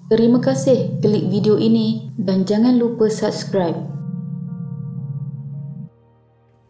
Terima kasih klik video ini dan jangan lupa subscribe.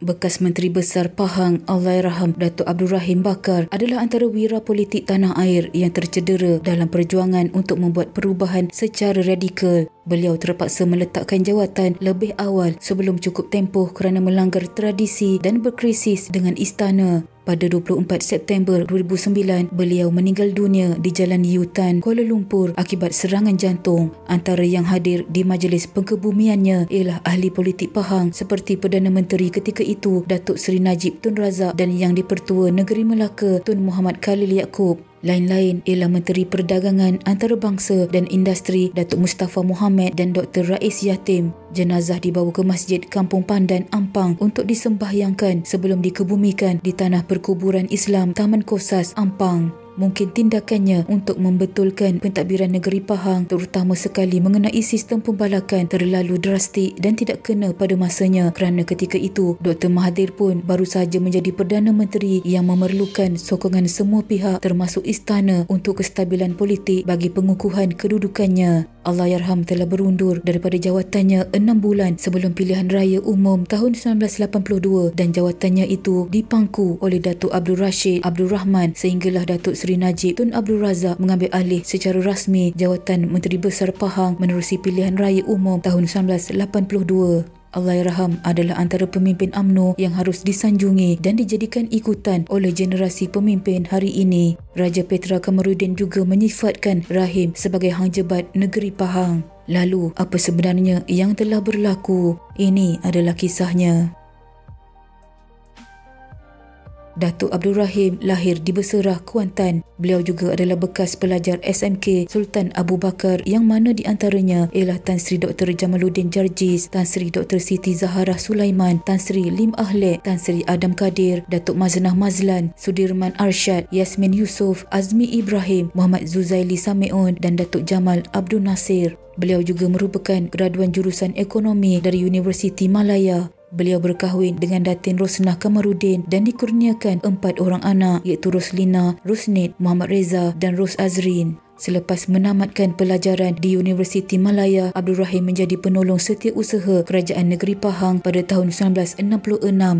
Bekas Menteri Besar Pahang Allahyarham Datuk Abdul Rahim Bakar adalah antara wira politik tanah air yang tercedera dalam perjuangan untuk membuat perubahan secara radikal. Beliau terpaksa meletakkan jawatan lebih awal sebelum cukup tempoh kerana melanggar tradisi dan berkrisis dengan istana. Pada 24 September 2009, beliau meninggal dunia di Jalan Yutan, Kuala Lumpur akibat serangan jantung. Antara yang hadir di majlis pengkebumiannya ialah ahli politik Pahang seperti Perdana Menteri ketika itu Datuk Seri Najib Tun Razak dan Yang di-Pertua Negeri Melaka Tun Muhammad Khalil Yaakob. Lain-lain ialah Menteri Perdagangan Antarabangsa dan Industri Datuk Mustafa Mohamed dan Dr. Rais Yatim. Jenazah dibawa ke Masjid Kampung Pandan, Ampang untuk disembahyangkan sebelum dikebumikan di tanah perkuburan Islam Taman Kosas, Ampang. Mungkin tindakannya untuk membetulkan pentadbiran negeri Pahang terutama sekali mengenai sistem pembalakan terlalu drastik dan tidak kena pada masanya kerana ketika itu Dr. Mahathir pun baru saja menjadi Perdana Menteri yang memerlukan sokongan semua pihak termasuk istana untuk kestabilan politik bagi pengukuhan kedudukannya. Allahyarham telah berundur daripada jawatannya 6 bulan sebelum pilihan raya umum tahun 1982 dan jawatannya itu dipangku oleh Datuk Abdul Rashid Abdul Rahman sehinggalah Datuk Seri Najib Tun Abdul Razak mengambil alih secara rasmi jawatan Menteri Besar Pahang menerusi pilihan raya umum tahun 1982. Allahyarham adalah antara pemimpin UMNO yang harus disanjungi dan dijadikan ikutan oleh generasi pemimpin hari ini. Raja Petra Kamarudin juga menyifatkan Rahim sebagai Hang Jebat Negeri Pahang. Lalu, apa sebenarnya yang telah berlaku? Ini adalah kisahnya. Datuk Abdul Rahim lahir di Beserah, Kuantan. Beliau juga adalah bekas pelajar SMK Sultan Abu Bakar yang mana di antaranya ialah Tan Sri Dr. Jamaluddin Jarjis, Tan Sri Dr. Siti Zahara Sulaiman, Tan Sri Lim Ahlek, Tan Sri Adam Kadir, Datuk Maznah Mazlan, Sudirman Arsyad, Yasmin Yusof, Azmi Ibrahim, Muhammad Zuzaili Samiun dan Datuk Jamal Abdul Nasir. Beliau juga merupakan graduan jurusan ekonomi dari Universiti Malaya. Beliau berkahwin dengan Datin Rosnah Kamarudin dan dikurniakan 4 orang anak iaitu Roslina, Rosnid, Muhammad Reza dan Ros Azrin. Selepas menamatkan pelajaran di Universiti Malaya, Abdul Rahim menjadi penolong setiausaha Kerajaan Negeri Pahang pada tahun 1966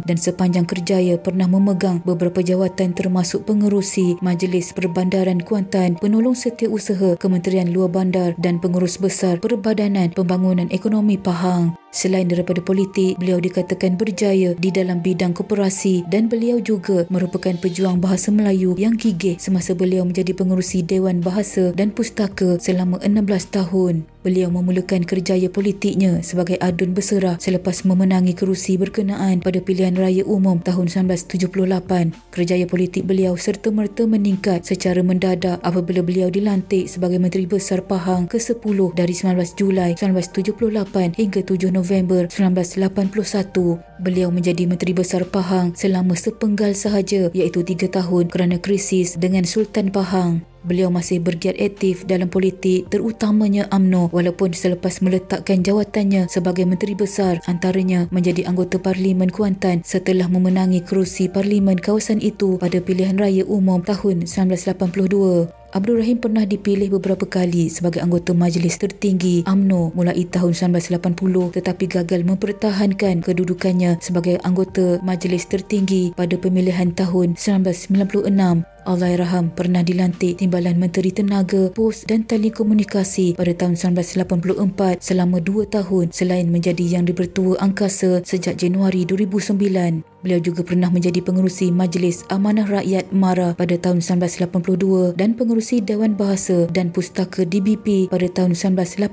dan sepanjang kerjaya pernah memegang beberapa jawatan termasuk pengerusi Majlis Perbandaran Kuantan, penolong setiausaha Kementerian Luar Bandar dan pengurus besar Perbadanan Pembangunan Ekonomi Pahang. Selain daripada politik, beliau dikatakan berjaya di dalam bidang koperasi dan beliau juga merupakan pejuang bahasa Melayu yang gigih semasa beliau menjadi pengerusi Dewan Bahasa dan Pustaka selama 16 tahun. Beliau memulakan kerjaya politiknya sebagai adun Beserah selepas memenangi kerusi berkenaan pada pilihan raya umum tahun 1978. Kerjaya politik beliau serta-merta meningkat secara mendadak apabila beliau dilantik sebagai Menteri Besar Pahang ke-10 dari 19 Julai 1978 hingga 7 November 1981. Beliau menjadi Menteri Besar Pahang selama sepenggal sahaja iaitu 3 tahun kerana krisis dengan Sultan Pahang. Beliau masih bergiat aktif dalam politik terutamanya UMNO walaupun selepas meletakkan jawatannya sebagai Menteri Besar antaranya menjadi anggota Parlimen Kuantan setelah memenangi kerusi Parlimen kawasan itu pada pilihan raya umum tahun 1982. Abdul Rahim pernah dipilih beberapa kali sebagai anggota Majlis Tertinggi UMNO mulai tahun 1980 tetapi gagal mempertahankan kedudukannya sebagai anggota Majlis Tertinggi pada pemilihan tahun 1996. Allahyarham pernah dilantik Timbalan Menteri Tenaga, Pos dan Telekomunikasi pada tahun 1984 selama 2 tahun selain menjadi Yang di-Pertua Angkasa sejak Januari 2009. Beliau juga pernah menjadi pengerusi Majlis Amanah Rakyat MARA pada tahun 1982 dan pengerusi Dewan Bahasa dan Pustaka DBP pada tahun 1986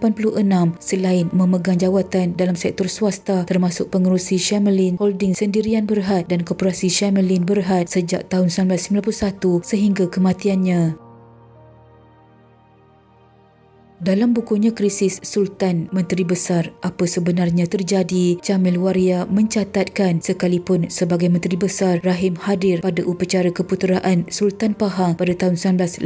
selain memegang jawatan dalam sektor swasta termasuk pengerusi Shamelin Holding Sendirian Berhad dan Koperasi Shamelin Berhad sejak tahun 1991 sehingga kematiannya. Dalam bukunya Krisis Sultan Menteri Besar, Apa Sebenarnya Terjadi, Jamil Waria mencatatkan sekalipun sebagai Menteri Besar, Rahim hadir pada upacara keputeraan Sultan Pahang pada tahun 1980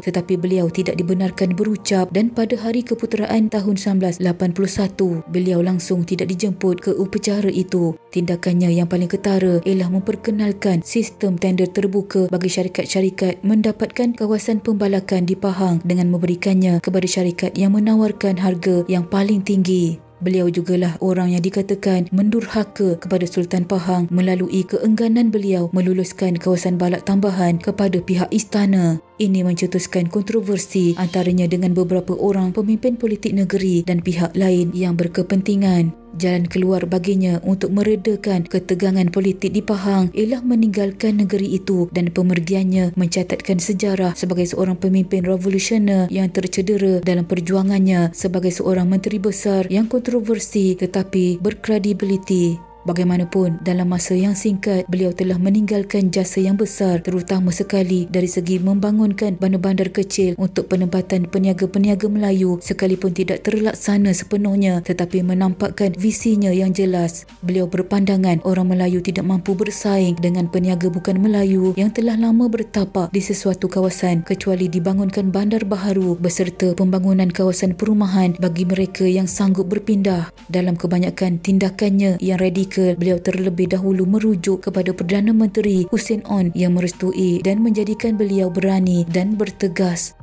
tetapi beliau tidak dibenarkan berucap dan pada hari keputeraan tahun 1981, beliau langsung tidak dijemput ke upacara itu. Tindakannya yang paling ketara ialah memperkenalkan sistem tender terbuka bagi syarikat-syarikat mendapatkan kawasan pembalakan di Pahang dengan memberikannya kepada syarikat syarikat yang menawarkan harga yang paling tinggi. Beliau jugalah orang yang dikatakan mendurhaka kepada Sultan Pahang melalui keengganan beliau meluluskan kawasan balak tambahan kepada pihak istana. Ini mencetuskan kontroversi antaranya dengan beberapa orang pemimpin politik negeri dan pihak lain yang berkepentingan. Jalan keluar baginya untuk meredakan ketegangan politik di Pahang ialah meninggalkan negeri itu, dan pemergiannya mencatatkan sejarah sebagai seorang pemimpin revolusioner yang tercedera dalam perjuangannya sebagai seorang menteri besar yang kontroversi tetapi berkredibiliti. Bagaimanapun, dalam masa yang singkat, beliau telah meninggalkan jasa yang besar, terutama sekali dari segi membangunkan bandar-bandar kecil untuk penempatan peniaga-peniaga Melayu sekalipun tidak terlaksana sepenuhnya, tetapi menampakkan visinya yang jelas. Beliau berpandangan orang Melayu tidak mampu bersaing dengan peniaga bukan Melayu yang telah lama bertapak di sesuatu kawasan kecuali dibangunkan bandar baharu beserta pembangunan kawasan perumahan bagi mereka yang sanggup berpindah. Dalam kebanyakan tindakannya yang radikal, beliau terlebih dahulu merujuk kepada Perdana Menteri Hussein Onn yang merestui dan menjadikan beliau berani dan bertegas.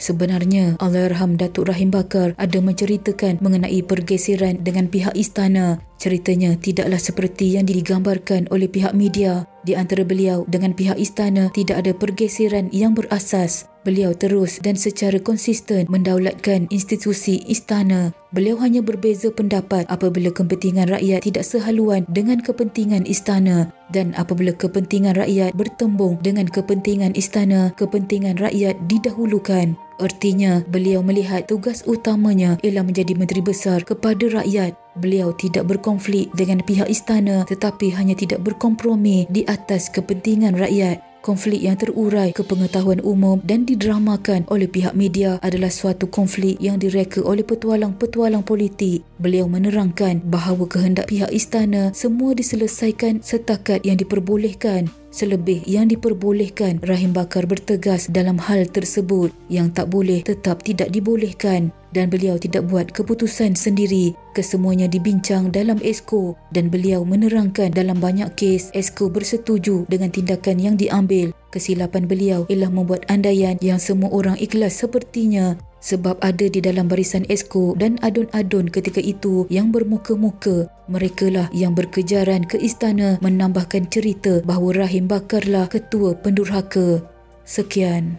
Sebenarnya, Allahyarham Datuk Rahim Bakar ada menceritakan mengenai pergeseran dengan pihak istana. Ceritanya tidaklah seperti yang digambarkan oleh pihak media. Di antara beliau dengan pihak istana tidak ada pergeseran yang berasas. Beliau terus dan secara konsisten mendaulatkan institusi istana. Beliau hanya berbeza pendapat apabila kepentingan rakyat tidak sehaluan dengan kepentingan istana, dan apabila kepentingan rakyat bertembung dengan kepentingan istana, kepentingan rakyat didahulukan. Artinya, beliau melihat tugas utamanya ialah menjadi menteri besar kepada rakyat. Beliau tidak berkonflik dengan pihak istana tetapi hanya tidak berkompromi di atas kepentingan rakyat. Konflik yang terurai ke pengetahuan umum dan didramakan oleh pihak media adalah suatu konflik yang direka oleh petualang-petualang politik. Beliau menerangkan bahawa kehendak pihak istana semua diselesaikan setakat yang diperbolehkan. Selebih yang diperbolehkan, Rahim Bakar bertegas dalam hal tersebut. Yang tak boleh tetap tidak dibolehkan, dan beliau tidak buat keputusan sendiri. Kesemuanya dibincang dalam Exco, dan beliau menerangkan dalam banyak kes Exco bersetuju dengan tindakan yang diambil. Kesilapan beliau ialah membuat andaian yang semua orang ikhlas sepertinya, sebab ada di dalam barisan Exco dan adun-adun ketika itu yang bermuka-muka. Merekalah yang berkejaran ke istana menambahkan cerita bahawa Rahim Bakarlah ketua pendurhaka. Sekian.